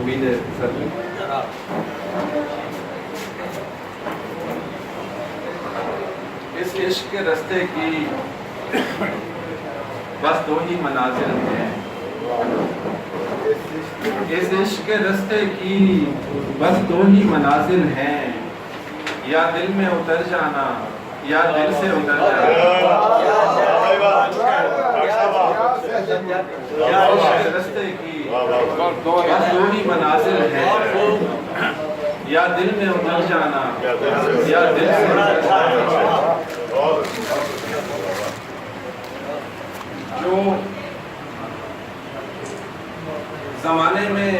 امید ہے سر اس عشق کے رستے کی بس دو ہی منازل ہیں، اس عشق کے رستے کی بس دو ہی منازل ہیں، یا دل میں اتر جانا یا دل سے اتر جانا۔ عشق کے رستے کی بس دو ہی منازل ہیں، یا دل میں اتر جانا یا دل سے اتر جانا۔ جو زمانے میں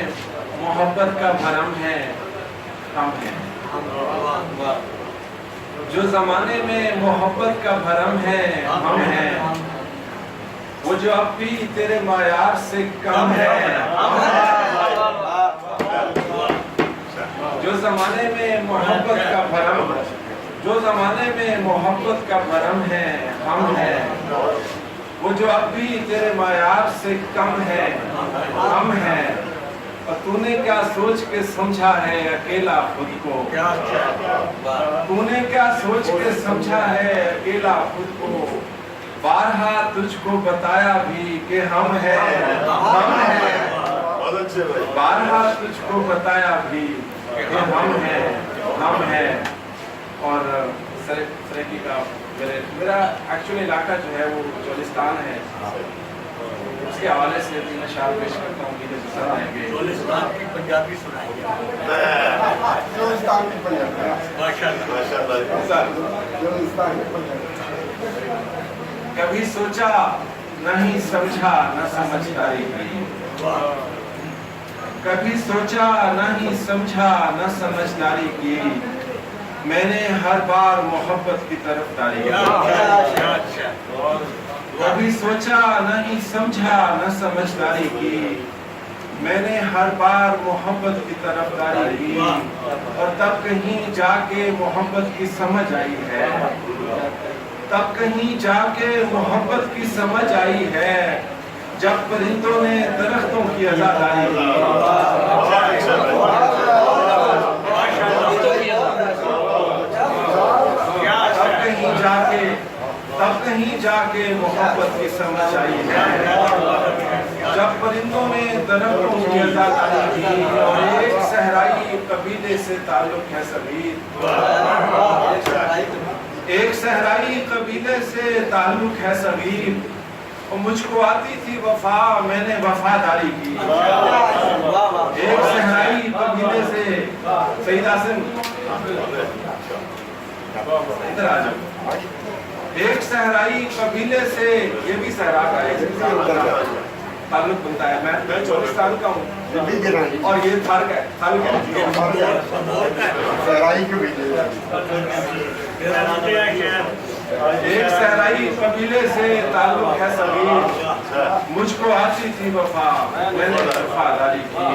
محبت کا بھرم ہے ہم ہیں، جو زمانے میں محبت کا بھرم ہے ہم ہیں، وہ جو اب بھی تیرے معیار سے کم ہے ہم ہیں۔ جو زمانے میں محبت کا بھرم، جو زمانے میں محبت کا بھرم ہے ہم ہیں، وہ جو اب بھی تیرے معیار سے کم ہے ہم ہیں۔ اور تو نے کیا سوچ کے سمجھا ہے اکیلا خود کو، تو نے کیا سوچ کے سمجھا ہے اکیلا خود کو، بارہا تجھ کو بتایا بھی کہ ہم ہیں، ہم ہیں، بارہا تجھ کو بتایا بھی کہ ہم ہیں، ہم ہیں۔ اور سریکی کا میرا ایکچولی علاقہ جو ہے وہ چولستان ہے، اس کے حوالے سے بھی میں شعر پیش کرتا ہوں کہ سر آئیں گے۔ چولستان کی پنجابی سنائیں گے، چولستان کی پنجابی، کبھی سوچا نہیں سمجھا نہ سمجھداری کی، کبھی سوچا نہیں سمجھا نہ سمجھداری کی، میں نے ہر بار محبت کی طرف داری کی۔ کبھی سوچا نہیں سمجھا نہ سمجھداری کی، میں نے ہر بار محبت کی طرف داری کی، اور تب کہیں جا کے محبت کی سمجھ آئی ہے، تب کہیں جا کے محبت کی سمجھ آئی ہے، جب پرندوں نے درختوں کی عزاداری کی۔ تب کہیں جا کے محبت کی سمجھ آئی ہے، جب پرندوں نے درختوں کی عزاداری کی، اور ایک صحرائی قبیلے سے تعلق ہے سبیر، ایک صحرائی قبیلے سے تعلق ہے سبیر، اور مجھ کو آتی تھی وفا میں نے وفاداری کی۔ ایک صحرائی قبیلے سے سید آسم ادھر آ جاؤ، ایک صحرائی قبیلے سے، یہ بھی صحرا کا ایک تعلق بنتا ہے، میں چولستان کا ہوں اور یہ تھر کا ہے، ایک صحرائی قبیلے سے تعلق ہے صغیر، مجھ کو آتی تھی وفا میں نے وفاداری کی۔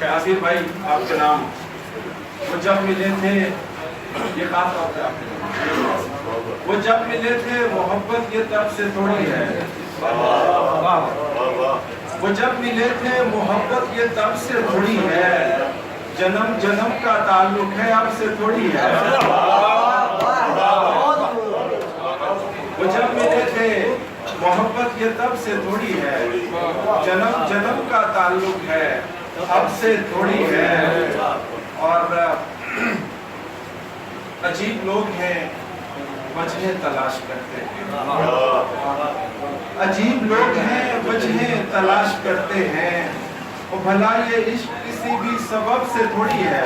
آصف بھائی آپ کے نام، وہ جب ملے تھے، یہ خاص طور پہ آپ کے نام، وہ جب ملے تھے محبت یہ تب سے تھوڑی ہے، وہ جب ملے تھے محبت یہ تب سے تھوڑی ہے، جنم جنم کا تعلق ہے اب سے تھوڑی ہے۔ وہ جب ملے تھے محبت یہ تب سے تھوڑی ہے، جنم جنم کا تعلق ہے اب سے تھوڑی ہے۔ اور عجیب لوگ ہیں وجہیں تلاش کرتے ہیں، عجیب لوگ ہیں وجہیں تلاش کرتے ہیں، اور بھلا یہ عشق کسی بھی سبب سے تھوڑی ہے،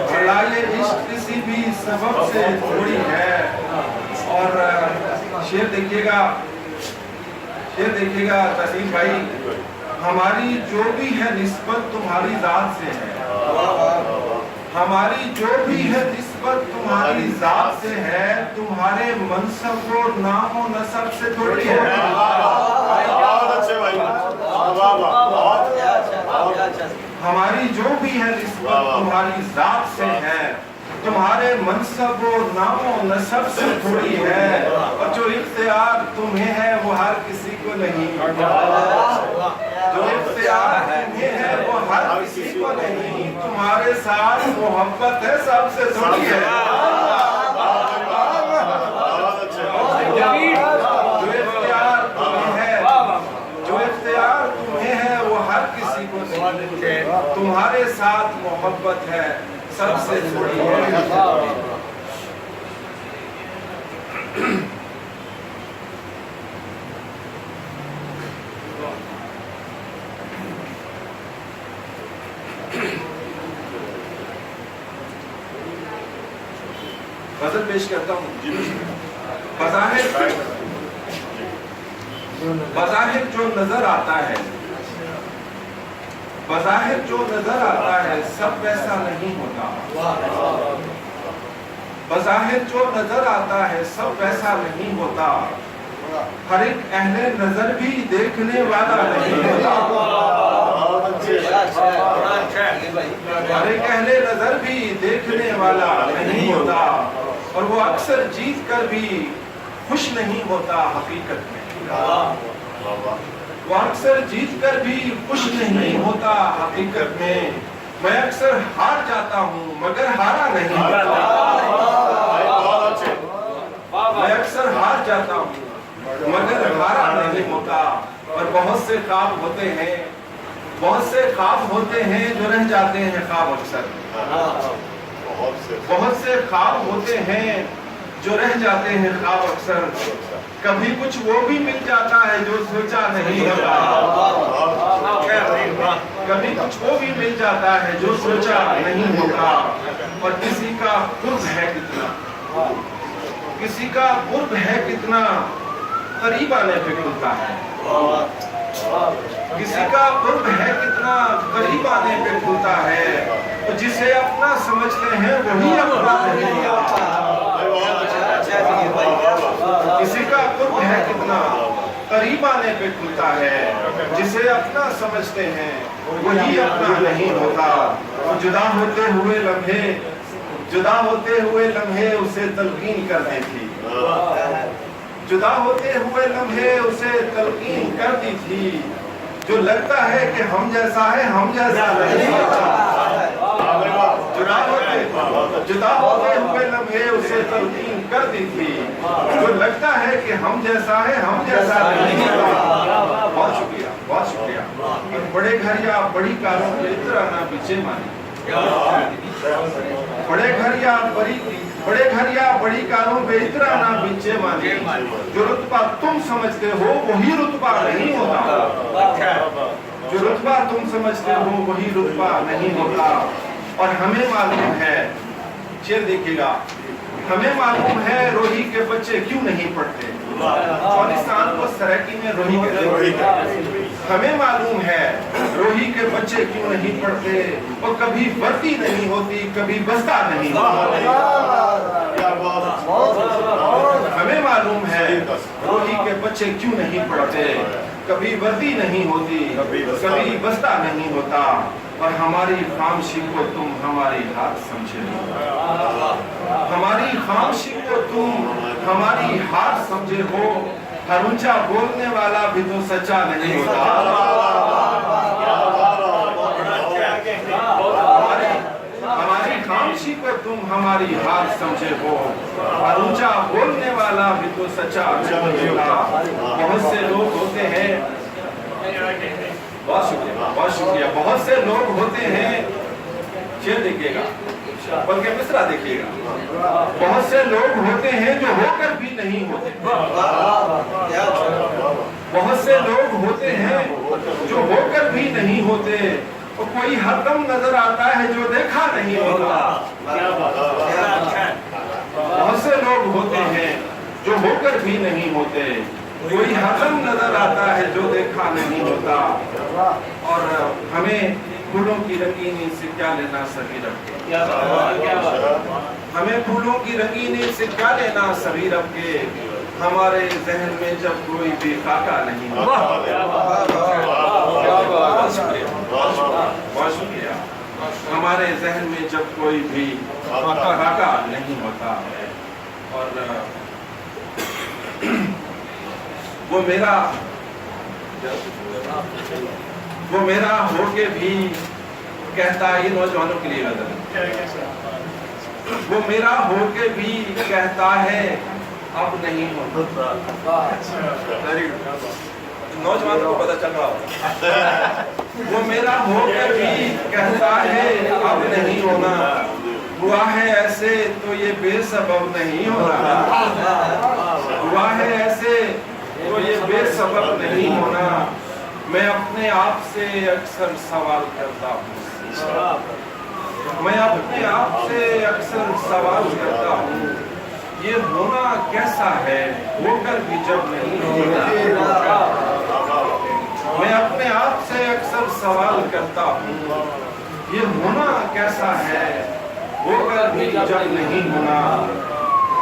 بھلا یہ عشق کسی بھی سبب سے تھوڑی ہے۔ اور شعر دیکھیے گا تحسین بھائی، ہماری جو بھی ہے نسبت تمہاری ذات سے ہے، ہماری جو بھی ہے نسبت تمہاری ذات سے ہے، تمہارے منصب و نام و نسب سے تھوڑی ہے۔ ہماری جو بھی ہے نسبت تمہاری ذات سے ہے، تمہارے منصب و نام و نسب سے تھوڑی ہے، اور جو اختیار تمہیں ہے وہ ہر کسی کو نہیں۔ जो इख्तियार तुम्हें है वो हर किसी को नहीं, तुम्हारे साथ मोहब्बत है सबसे थोड़ी है। जो इख्तियार तुम्हें है, जो इख्तियार तुम्हें है वो हर किसी को नहीं, तुम्हारे साथ मोहब्बत है सबसे थोड़ी है। गज़ल पेश करता हूँ। बज़ाहिर जो नजर आता है, बज़ाहिर जो नजर आता है सब वैसा नहीं होता। बज़ाहिर जो नजर आता है सब वैसा नहीं होता। हर एक अहले नजर भी देखने वाला नहीं होता। हर एक अहले नजर भी देखने वाला नहीं होता, और वो अक्सर जीत कर भी खुश नहीं होता हकीकत में। वो अक्सर जीत कर भी खुश नहीं होता हकीकत में। मैं अक्सर हार जाता हूँ मगर हारा नहीं होता। मैं अक्सर हार जाता हूँ मगर हारा नहीं होता। और बहुत से ख्वाब होते हैं, बहुत से ख्वाब होते हैं जो रह जाते हैं ख्वाब अक्सर। बहुत से ख्वाब होते हैं जो रह जाते हैं ख्वाब अक्सर। कभी कुछ वो भी मिल जाता है जो सोचा नहीं होता। कभी कुछ वो भी मिल जाता है जो सोचा नहीं होता। और किसी का कुर्ब है कितना, किसी का कुर्ब है कितना, करीब आने पे खुलता है। किसी का कुर्ब है कितना, करीब आने पे खुलता है। तो जिसे अपना समझते हैं वही अपना नहीं होता। किसी का कुर्ब है कितना, करीब आने पे खुलता है। जिसे अपना समझते हैं वही अपना नहीं होता। तो जुदा होते हुए लम्हे, जुदा होते हुए लम्हे उसे तलकीन करते थी। जुदा होते हुए लम्हे उसे तलकीन कर दी थी। जो लगता है कि हम जैसा है हम जैसा नहीं होता। जुदा होते हुए लम्हे उसे तलकीन कर दी थी। जो लगता है कि हम जैसा है हम जैसा नहीं होता। बहुत शुक्रिया, बहुत शुक्रिया। बड़े घर या बड़ी कारों में इतना ना पीछे मानी। बड़े घर या बड़ी कारों पे इतना ना पीछे मानी। जो रुतबा तुम समझते हो वही रुतबा नहीं होता। जो रुतबा तुम समझते हो वही रुतबा नहीं होता। और हमें मालूम है, शेर देखिएगा, हमें मालूम है रोही के बच्चे क्यों नहीं पढ़ते। पाकिस्तान को सराकी में रोही के, हमें मालूम है रोही के बच्चे क्यों नहीं पढ़ते। और कभी वर्दी नहीं होती, कभी बस्ता नहीं होता। हमें मालूम है रोही के बच्चे क्यों नहीं पढ़ते। कभी वर्दी नहीं होती, कभी बस्ता नहीं होता। और हमारी खामोशी को तुम हमारी हार समझे हो। हमारी खामोशी को तुम हमारी हार समझे हो। हर ऊंचा बोलने वाला भी तो सच्चा नहीं होता। हमारी खामोशी को तुम हमारी हार समझे हो। हर ऊंचा बोलने वाला भी तो सच्चा नहीं होता। बहुत से लोग होते हैं, बहुत शुक्रिया, बहुत शुक्रिया। बहुत से लोग होते हैं, शेर देखिएगा बल्कि मिसरा देखिएगा। बहुत से लोग होते हैं जो होकर भी नहीं होते। बहुत से लोग होते हैं जो होकर भी नहीं होते। और कोई हरदम नजर आता है जो देखा नहीं होता। बहुत से लोग होते हैं जो होकर भी नहीं होते। कोई हरदम नजर आता है जो देखा नहीं होता। और हमें फूलों की रंगीनी से क्या लेना सभी रब के। हमें फूलों की रंगीनी से क्या लेना सभी रब के। हमारे जहन में जब कोई भी खाका नहीं होता। बहुत शुक्रिया। हमारे जहन में जब कोई भी खाका नहीं होता। और वो मेरा वो मेरा होके भी कहता है, ये नौजवानों के लिए गजल है, वो मेरा होके भी कहता है अब नहीं होता। नौजवानों को पता चल रहा होगा। वो मेरा होके भी कहता है अब नहीं होना, हुआ है ऐसे तो ये बेसबब नहीं होना, हुआ है ऐसे तो ये बेसबब नहीं होना। मैं अपने आप से अक्सर सवाल करता हूँ, मैं अपने आप से अक्सर सवाल करता हूँ, ये होना कैसा है होकर भी जब नहीं होता। मैं अपने आप से अक्सर सवाल करता हूँ, ये होना कैसा है होकर भी जब नहीं होना।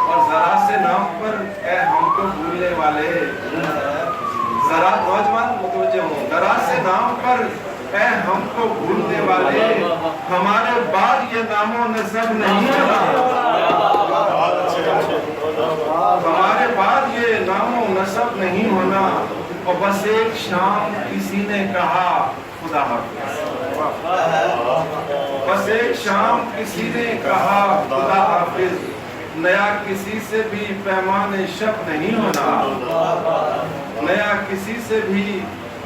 और जरा से नाम पर ए हमको भूलने वाले, जरा नौजवान मुतवज्जे हों, जरा से नाम पर ए हमको भूलने वाले, हमारे बाद ये नामो नसब नहीं होना, हमारे बाद ये नामो नसब नहीं होना। और बस एक शाम किसी ने कहा खुदा हाफिज, बस एक शाम किसी ने कहा खुदा हाफिज, नया किसी से भी पैमाने शक नहीं होना, नया किसी से भी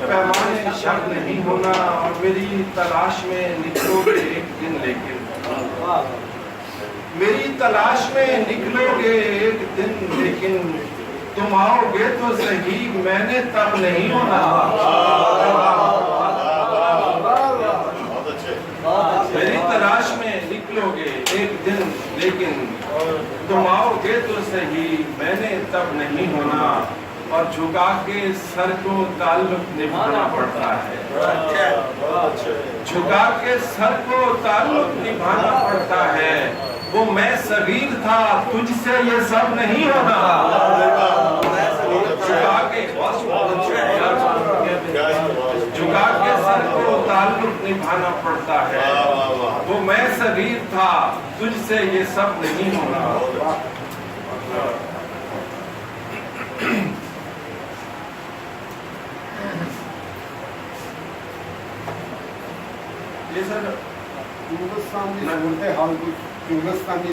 पैमाने शक नहीं होना। और मेरी तलाश में निकलोगे एक दिन, लेकिन मेरी तलाश में निकलोगे एक दिन, लेकिन तुम आओगे तो सही मैंने तब नहीं होना। मेरी तलाश में निकलोगे एक दिन, लेकिन तुम आओगे तो सही मैंने तब नहीं होना। और झुका के सर को ताल्लुक निभाना पड़ता है, झुका के सर को ताल्लुक निभाना पड़ता है। वो मैं सगीर था तुझसे ये सब नहीं होना, झुका के सर को ताल्लुक निभाना पड़ता है। वो मैं सगीर था तुझसे ये सब नहीं होना। ये सर हिंदुस्तान में सूरत हाल की हिंदुस्तानी